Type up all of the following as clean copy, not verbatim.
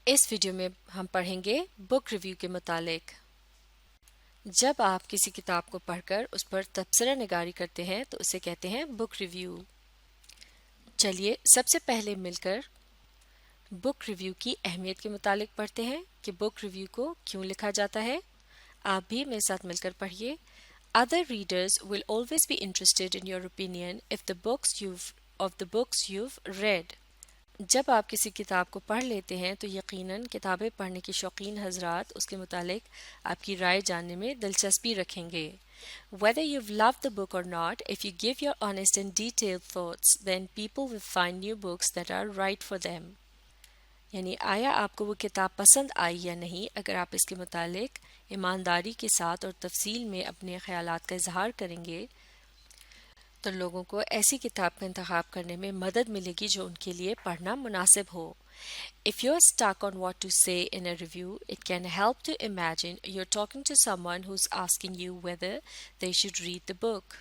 اس video میں ہم پڑھیں گے بک ریویو کے متعلق۔ جب آپ کسی کتاب کو پڑھ کر اس پر تبصرہ نگاری کرتے ہیں تو اسے کہتے ہیں بک ریویو۔ چلیے سب سے پہلے مل کر بک ریویو کی اہمیت کے متعلق پڑھتے ہیں کہ بک ریویو کو کیوں لکھا جاتا ہے۔ آپ بھی میرے ساتھ مل کر پڑھیے۔ Other readers will always be interested in your opinion of the books you've read۔ جب آپ کسی کتاب کو پڑھ لیتے ہیں تو یقیناً کتابیں پڑھنے کے شوقین حضرات اس کے متعلق آپ کی رائے جاننے میں دلچسپی رکھیں گے۔ Whether you've loved the book or not, if you give your honest and detailed thoughts, then people will find new books that are right for them۔ یعنی آیا آپ کو وہ کتاب پسند آئی یا نہیں، اگر آپ اس کے متعلق ایمانداری کے ساتھ اور تفصیل میں اپنے خیالات کا اظہار کریں گے تو لوگوں کو ایسی کتاب کا انتخاب کرنے میں مدد ملے گی جو ان کے لیے پڑھنا مناسب ہو۔ If you're stuck on what to say in a review, it can help to imagine you're talking to someone who's asking you whether they should read the book۔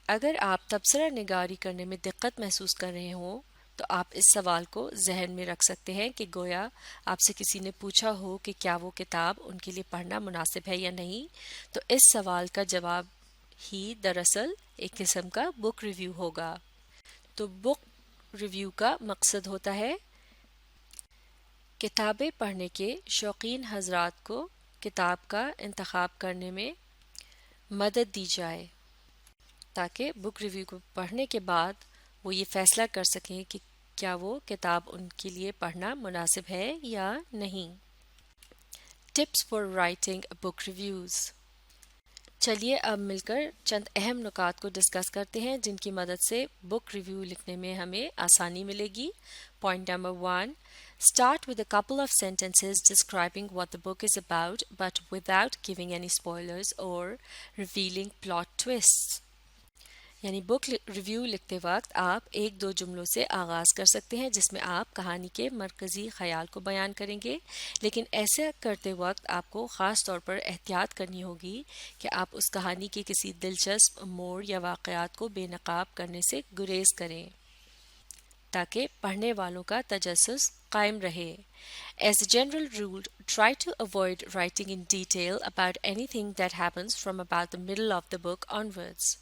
اگر آپ تبصرہ نگاری کرنے میں دقت محسوس کر رہے ہوں تو آپ اس سوال کو ذہن میں رکھ سکتے ہیں کہ گویا آپ سے کسی نے پوچھا ہو کہ کیا وہ کتاب ان کے لیے پڑھنا مناسب ہے یا نہیں، تو اس سوال کا جواب ہی دراصل ایک قسم کا بک ریویو ہوگا۔ تو بک ریویو کا مقصد ہوتا ہے کتابیں پڑھنے کے شوقین حضرات کو کتاب کا انتخاب کرنے میں مدد دی جائے تاکہ بک ریویو کو پڑھنے کے بعد وہ یہ فیصلہ کر سکیں کہ کیا وہ کتاب ان کے لیے پڑھنا مناسب ہے یا نہیں۔ Tips for writing book reviews. چلیے اب مل کر چند اہم نکات کو ڈسکس کرتے ہیں جن کی مدد سے بک ریویو لکھنے میں ہمیں آسانی ملے گی۔ Point number 1، Start with a couple of sentences describing what the book is about but without giving any spoilers or revealing plot twists۔ یعنی بک ریویو لکھتے وقت آپ ایک دو جملوں سے آغاز کر سکتے ہیں جس میں آپ کہانی کے مرکزی خیال کو بیان کریں گے، لیکن ایسا کرتے وقت آپ کو خاص طور پر احتیاط کرنی ہوگی کہ آپ اس کہانی کے کسی دلچسپ موڑ یا واقعات کو بے نقاب کرنے سے گریز کریں تاکہ پڑھنے والوں کا تجسس قائم رہے۔ As a general rule, try to avoid writing in detail about anything that happens from about the middle of the book onwards۔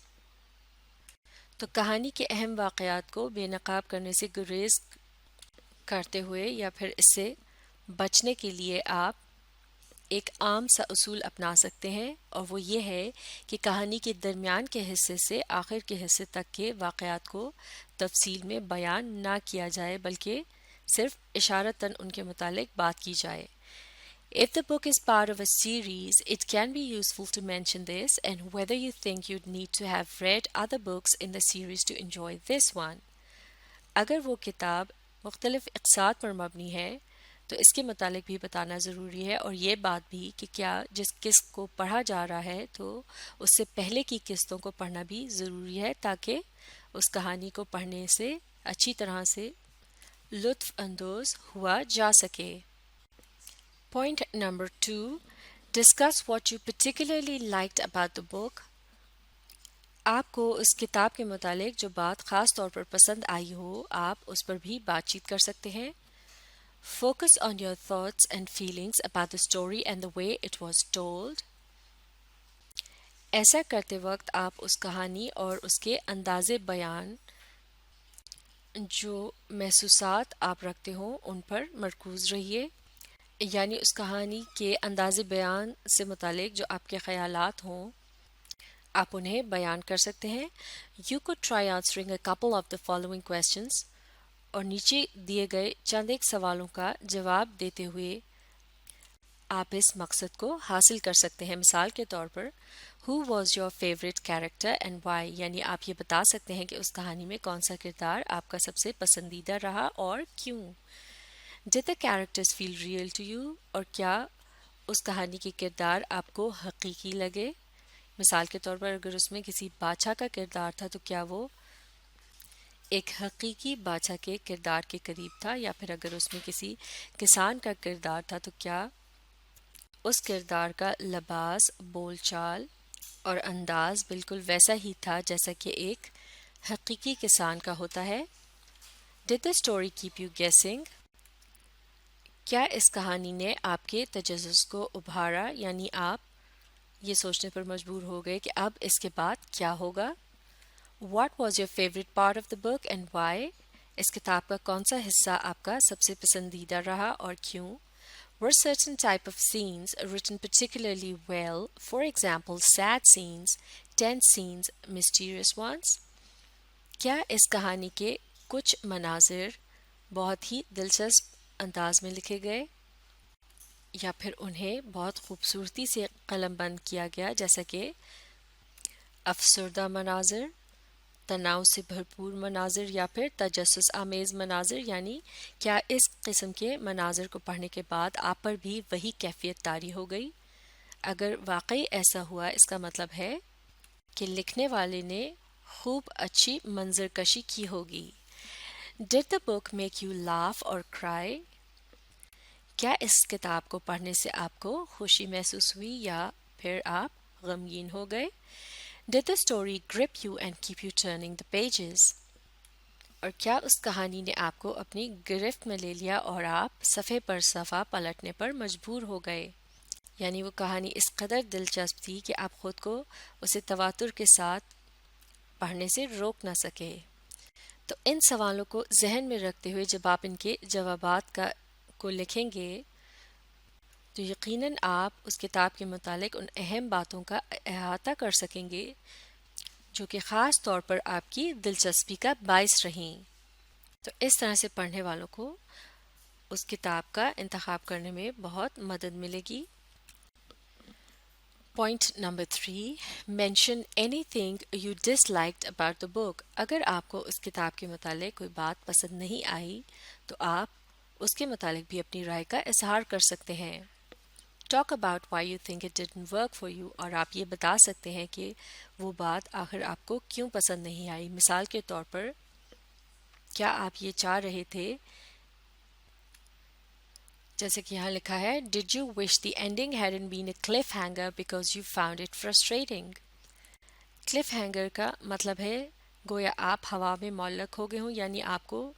تو کہانی کے اہم واقعات کو بے نقاب کرنے سے گریز کرتے ہوئے یا پھر اس سے بچنے کے لیے آپ ایک عام سا اصول اپنا سکتے ہیں، اور وہ یہ ہے کہ کہانی کے درمیان کے حصے سے آخر کے حصے تک کے واقعات کو تفصیل میں بیان نہ کیا جائے بلکہ صرف اشارتاً ان کے متعلق بات کی جائے۔ If the book is part of a series, it can be useful to mention this and whether you think you'd need to have read other books in the series to enjoy this one۔ اگر وہ کتاب مختلف اقساط پر مبنی ہے تو اس کے متعلق بھی بتانا ضروری ہے، اور یہ بات بھی کہ کیا جس قسط کو پڑھا جا رہا ہے تو اس سے پہلے کی قسطوں کو پڑھنا بھی ضروری ہے تاکہ اس کہانی کو پڑھنے سے اچھی طرح سے لطف اندوز ہوا جا سکے۔ Point number 2، discuss what you particularly liked about the book۔ آپ کو اس کتاب کے متعلق جو بات خاص طور پر پسند آئی ہو آپ اس پر بھی بات چیت کر سکتے ہیں۔ Focus on your thoughts and feelings about the story and the way it was told۔ ایسا کرتے وقت آپ اس کہانی اور اس کے انداز بیان جو محسوسات آپ رکھتے ہوں ان پر مرکوز رہیے، یعنی اس کہانی کے انداز بیان سے متعلق جو آپ کے خیالات ہوں آپ انہیں بیان کر سکتے ہیں۔ You could try answering a couple of the following questions، اور نیچے دیے گئے چند ایک سوالوں کا جواب دیتے ہوئے آپ اس مقصد کو حاصل کر سکتے ہیں۔ مثال کے طور پر Who was your favorite character and why؟ یعنی آپ یہ بتا سکتے ہیں کہ اس کہانی میں کون سا کردار آپ کا سب سے پسندیدہ رہا اور کیوں۔ Did the characters feel real to you؟ اور کیا اس کہانی کے کردار آپ کو حقیقی لگے؟ مثال کے طور پر اگر اس میں کسی بادشاہ کا کردار تھا تو کیا وہ ایک حقیقی بادشاہ کے کردار کے قریب تھا، یا پھر اگر اس میں کسی کسان کا کردار تھا تو کیا اس کردار کا لباس، بول چال اور انداز بالکل ویسا ہی تھا جیسا کہ ایک حقیقی کسان کا ہوتا ہے۔ Did the story keep you guessing؟ کیا اس کہانی نے آپ کے تجسس کو ابھارا، یعنی آپ یہ سوچنے پر مجبور ہو گئے کہ اب اس کے بعد کیا ہوگا؟ What was your favourite part of the book and why? اس کتاب کا کون سا حصہ آپ کا سب سے پسندیدہ رہا اور کیوں؟ Were certain type of scenes written particularly well, for example, sad scenes, tense scenes, mysterious ones? کیا اس کہانی کے کچھ مناظر بہت ہی دلچسپ انداز میں لکھے گئے یا پھر انہیں بہت خوبصورتی سے قلم بند کیا گیا، جیسا کہ افسردہ مناظر، تناؤ سے بھرپور مناظر یا پھر تجسس آمیز مناظر؟ یعنی کیا اس قسم کے مناظر کو پڑھنے کے بعد آپ پر بھی وہی کیفیت طاری ہو گئی؟ اگر واقعی ایسا ہوا، اس کا مطلب ہے کہ لکھنے والے نے خوب اچھی منظر کشی کی ہوگی۔ Did the book make you laugh or cry؟ کیا اس کتاب کو پڑھنے سے آپ کو خوشی محسوس ہوئی یا پھر آپ غمگین ہو گئے؟ Did the story grip you and keep you turning the pages؟ اور کیا اس کہانی نے آپ کو اپنی گرفت میں لے لیا اور آپ صفحے پر صفحہ پلٹنے پر مجبور ہو گئے؟ یعنی وہ کہانی اس قدر دلچسپ تھی کہ آپ خود کو اسے تواتر کے ساتھ پڑھنے سے روک نہ سکے۔ تو ان سوالوں کو ذہن میں رکھتے ہوئے جب آپ ان کے جوابات کو لکھیں گے تو یقیناً آپ اس کتاب کے متعلق ان اہم باتوں کا احاطہ کر سکیں گے جو کہ خاص طور پر آپ کی دلچسپی کا باعث رہیں۔ تو اس طرح سے پڑھنے والوں کو اس کتاب کا انتخاب کرنے میں بہت مدد ملے گی۔ Point number 3، mention anything you disliked about the book. اگر آپ کو اس کتاب کے متعلق کوئی بات پسند نہیں آئی تو آپ اس کے متعلق بھی اپنی رائے کا اظہار کر سکتے ہیں۔ Talk about why you think it didn't work for you, اور آپ یہ بتا سکتے ہیں کہ وہ بات آخر آپ کو کیوں پسند نہیں آئی۔ مثال کے طور پر کیا آپ یہ چاہ رہے تھے، جیسے کہ یہاں لکھا ہے Did you wish the ending hadn't been a cliffhanger because you found it frustrating؟ Cliff hanger کا مطلب ہے گویا آپ ہوا میں معلق ہو گئے ہوں، یعنی آپ کو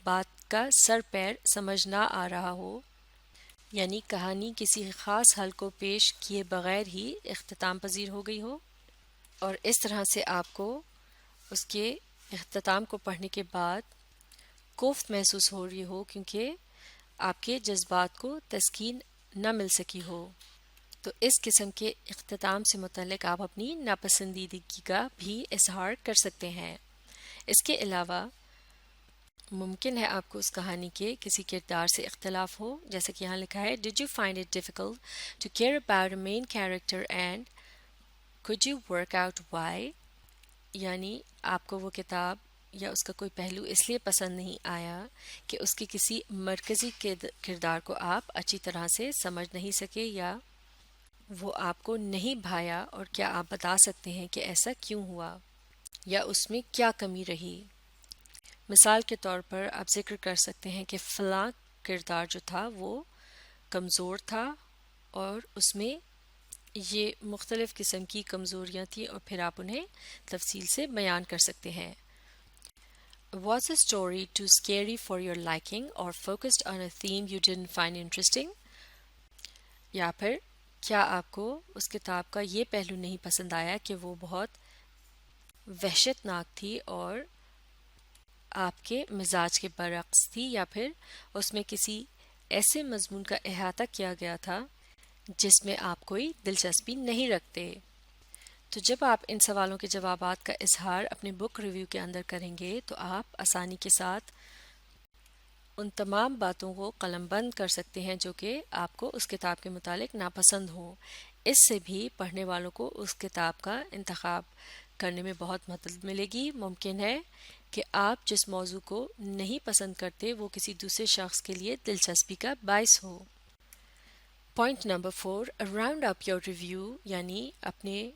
بات کا سر پیر سمجھ نہ آ رہا ہو، یعنی کہانی کسی خاص حل کو پیش کیے بغیر ہی اختتام پذیر ہو گئی ہو، اور اس طرح سے آپ کو اس کے اختتام کو پڑھنے کے بعد کوفت محسوس ہو رہی ہو کیونکہ آپ کے جذبات کو تسکین نہ مل سکی ہو۔ تو اس قسم کے اختتام سے متعلق آپ اپنی ناپسندیدگی کا بھی اظہار کر سکتے ہیں۔ اس کے علاوہ ممکن ہے آپ کو اس کہانی کے کسی کردار سے اختلاف ہو، جیسے کہ یہاں لکھا ہے Did you find it difficult to care about a main character and could you work out why؟ یعنی آپ کو وہ کتاب یا اس کا کوئی پہلو اس لیے پسند نہیں آیا کہ اس کے کسی مرکزی کردار کو آپ اچھی طرح سے سمجھ نہیں سکے یا وہ آپ کو نہیں بھایا، اور کیا آپ بتا سکتے ہیں کہ ایسا کیوں ہوا یا اس میں کیا کمی رہی؟ مثال کے طور پر آپ ذکر کر سکتے ہیں کہ فلاں کردار جو تھا وہ کمزور تھا اور اس میں یہ مختلف قسم کی کمزوریاں تھیں، اور پھر آپ انہیں تفصیل سے بیان کر سکتے ہیں۔ Was the story too scary for your liking or focused on a theme you didn't find interesting؟ یا پھر کیا آپ کو اس کتاب کا یہ پہلو نہیں پسند آیا کہ وہ بہت وحشت ناک تھی اور آپ کے مزاج کے برعکس تھی، یا پھر اس میں کسی ایسے مضمون کا احاطہ کیا گیا تھا جس میں آپ کوئی دلچسپی نہیں رکھتے؟ تو جب آپ ان سوالوں کے جوابات کا اظہار اپنے بک ریویو کے اندر کریں گے تو آپ آسانی کے ساتھ ان تمام باتوں کو قلم بند کر سکتے ہیں جو کہ آپ کو اس کتاب کے متعلق ناپسند ہوں۔ اس سے بھی پڑھنے والوں کو اس کتاب کا انتخاب کرنے میں بہت مدد ملے گی۔ ممکن ہے کہ آپ جس موضوع کو نہیں پسند کرتے وہ کسی دوسرے شخص کے لیے دلچسپی کا باعث ہو۔ Point number 4، round up your review, یعنی اپنے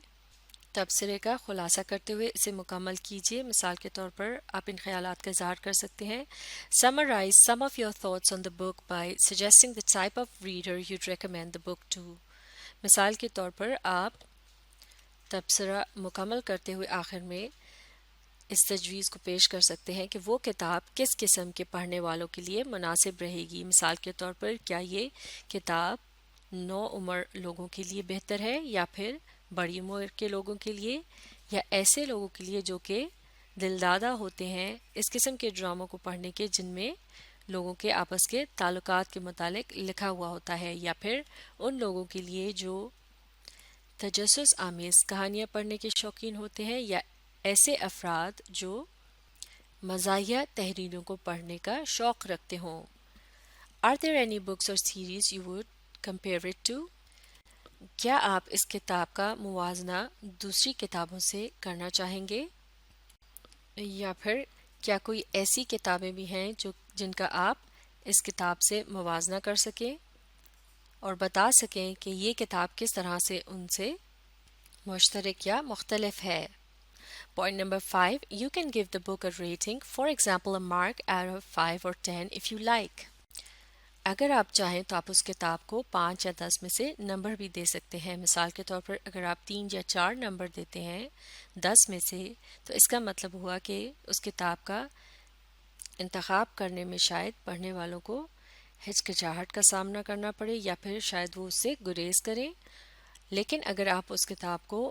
تبصرے کا خلاصہ کرتے ہوئے اسے مکمل کیجیے۔ مثال کے طور پر آپ ان خیالات کا اظہار کر سکتے ہیں Summarize some of your thoughts on the book by suggesting the type of reader you'd recommend the book to۔ مثال کے طور پر آپ تبصرہ مکمل کرتے ہوئے آخر میں اس تجویز کو پیش کر سکتے ہیں کہ وہ کتاب کس قسم کے پڑھنے والوں کے لیے مناسب رہے گی. مثال کے طور پر کیا یہ کتاب نو عمر لوگوں کے لیے بہتر ہے یا پھر بڑی عمر کے لوگوں کے لیے یا ایسے لوگوں کے لیے جو کہ دلدادہ ہوتے ہیں اس قسم کے ڈراموں کو پڑھنے کے جن میں لوگوں کے آپس کے تعلقات کے متعلق لکھا ہوا ہوتا ہے یا پھر ان لوگوں کے لیے جو تجسس آمیز کہانیاں پڑھنے کے شوقین ہوتے ہیں یا ایسے افراد جو مزاحیہ تحریروں کو پڑھنے کا شوق رکھتے ہوں. Are there any books or series you would compare it to? کیا آپ اس کتاب کا موازنہ دوسری کتابوں سے کرنا چاہیں گے؟ یا پھر کیا کوئی ایسی کتابیں بھی ہیں جن کا آپ اس کتاب سے موازنہ کر سکیں اور بتا سکیں کہ یہ کتاب کس طرح سے ان سے مشترک یا مختلف ہے. Point number 5. You can give the book a rating, for example, a mark out of 5 or 10 if you like. اگر آپ چاہیں تو آپ اس کتاب کو 5 یا 10 میں سے نمبر بھی دے سکتے ہیں. مثال کے طور پر اگر آپ 3 یا 4 نمبر دیتے ہیں 10 میں سے تو اس کا مطلب ہوا کہ اس کتاب کا انتخاب کرنے میں شاید پڑھنے والوں کو ہچکچاہٹ کا سامنا کرنا پڑے یا پھر شاید وہ اس سے گریز کریں. لیکن اگر آپ اس کتاب کو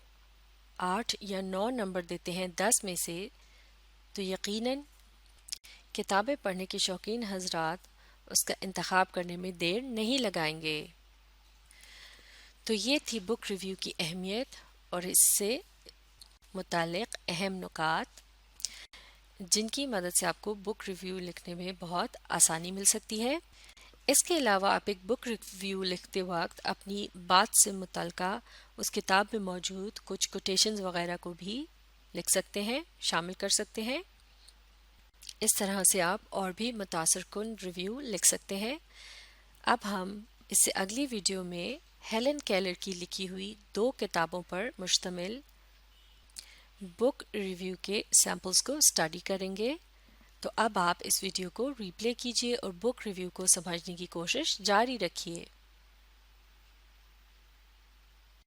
8 یا 9 نمبر دیتے ہیں 10 میں سے تو یقیناً کتابیں پڑھنے کے شوقین حضرات اس کا انتخاب کرنے میں دیر نہیں لگائیں گے. تو یہ تھی بک ریویو کی اہمیت اور اس سے متعلق اہم نکات جن کی مدد سے آپ کو بک ریویو لکھنے میں بہت آسانی مل سکتی ہے. اس کے علاوہ آپ ایک بک ریویو لکھتے وقت اپنی بات سے متعلقہ اس کتاب میں موجود کچھ کوٹیشنز وغیرہ کو بھی لکھ سکتے ہیں، شامل کر سکتے ہیں. اس طرح سے آپ اور بھی متاثر کن ریویو لکھ سکتے ہیں. اب ہم اس سے اگلی ویڈیو میں ہیلن کیلر کی لکھی ہوئی 2 کتابوں پر مشتمل بک ریویو کے سیمپلز کو اسٹڈی کریں گے. تو اب آپ اس ویڈیو کو ری پلے کیجیے اور بک ریویو کو سمجھنے کی کوشش جاری رکھیے.